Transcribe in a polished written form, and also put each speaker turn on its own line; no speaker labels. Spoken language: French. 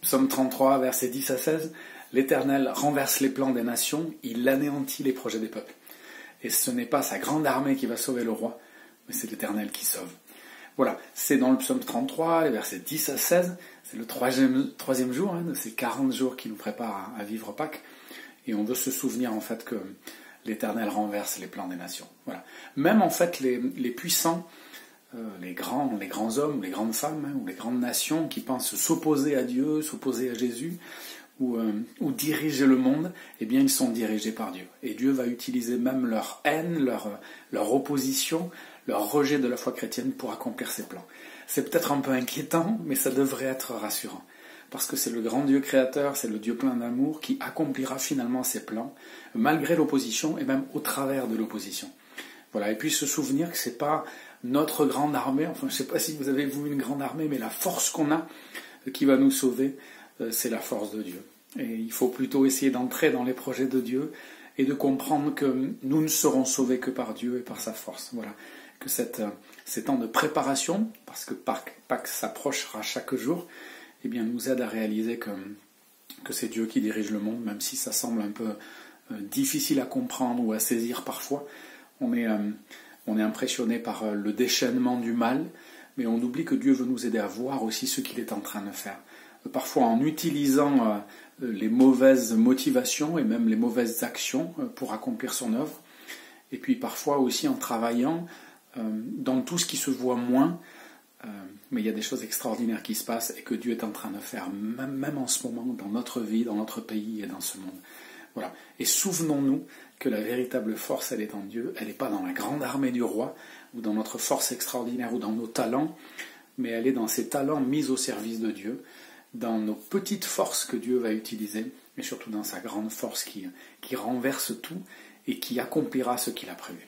Psaume 33, versets 10 à 16, « L'Éternel renverse les plans des nations, il anéantit les projets des peuples. » Et ce n'est pas sa grande armée qui va sauver le roi, mais c'est l'Éternel qui sauve. Voilà, c'est dans le psaume 33, les versets 10 à 16, c'est le troisième jour de ces 40 jours qui nous préparent à vivre Pâques, et on veut se souvenir en fait que l'Éternel renverse les plans des nations. Voilà. Même en fait les puissants, les grands hommes, les grandes femmes, ou les grandes nations qui pensent s'opposer à Dieu, s'opposer à Jésus, ou diriger le monde, eh bien ils sont dirigés par Dieu. Et Dieu va utiliser même leur haine, leur opposition, leur rejet de la foi chrétienne pour accomplir ses plans. C'est peut-être un peu inquiétant, mais ça devrait être rassurant. Parce que c'est le grand Dieu créateur, c'est le Dieu plein d'amour qui accomplira finalement ses plans, malgré l'opposition et même au travers de l'opposition. Voilà, et puis se souvenir que c'est pas notre grande armée, enfin je ne sais pas si vous avez vous une grande armée, mais la force qu'on a qui va nous sauver, c'est la force de Dieu. Et il faut plutôt essayer d'entrer dans les projets de Dieu et de comprendre que nous ne serons sauvés que par Dieu et par sa force. Voilà, que ces temps de préparation, parce que Pâques s'approchera chaque jour, eh bien, nous aide à réaliser que c'est Dieu qui dirige le monde, même si ça semble un peu difficile à comprendre ou à saisir parfois. On est impressionné par le déchaînement du mal, mais on oublie que Dieu veut nous aider à voir aussi ce qu'il est en train de faire. Parfois en utilisant les mauvaises motivations et même les mauvaises actions pour accomplir son œuvre, et puis parfois aussi en travaillant dans tout ce qui se voit moins, mais il y a des choses extraordinaires qui se passent et que Dieu est en train de faire, même en ce moment, dans notre vie, dans notre pays et dans ce monde. Voilà. Et souvenons-nous que la véritable force, elle est en Dieu, elle n'est pas dans la grande armée du roi, ou dans notre force extraordinaire, ou dans nos talents, mais elle est dans ces talents mis au service de Dieu, dans nos petites forces que Dieu va utiliser, mais surtout dans sa grande force qui renverse tout et qui accomplira ce qu'il a prévu.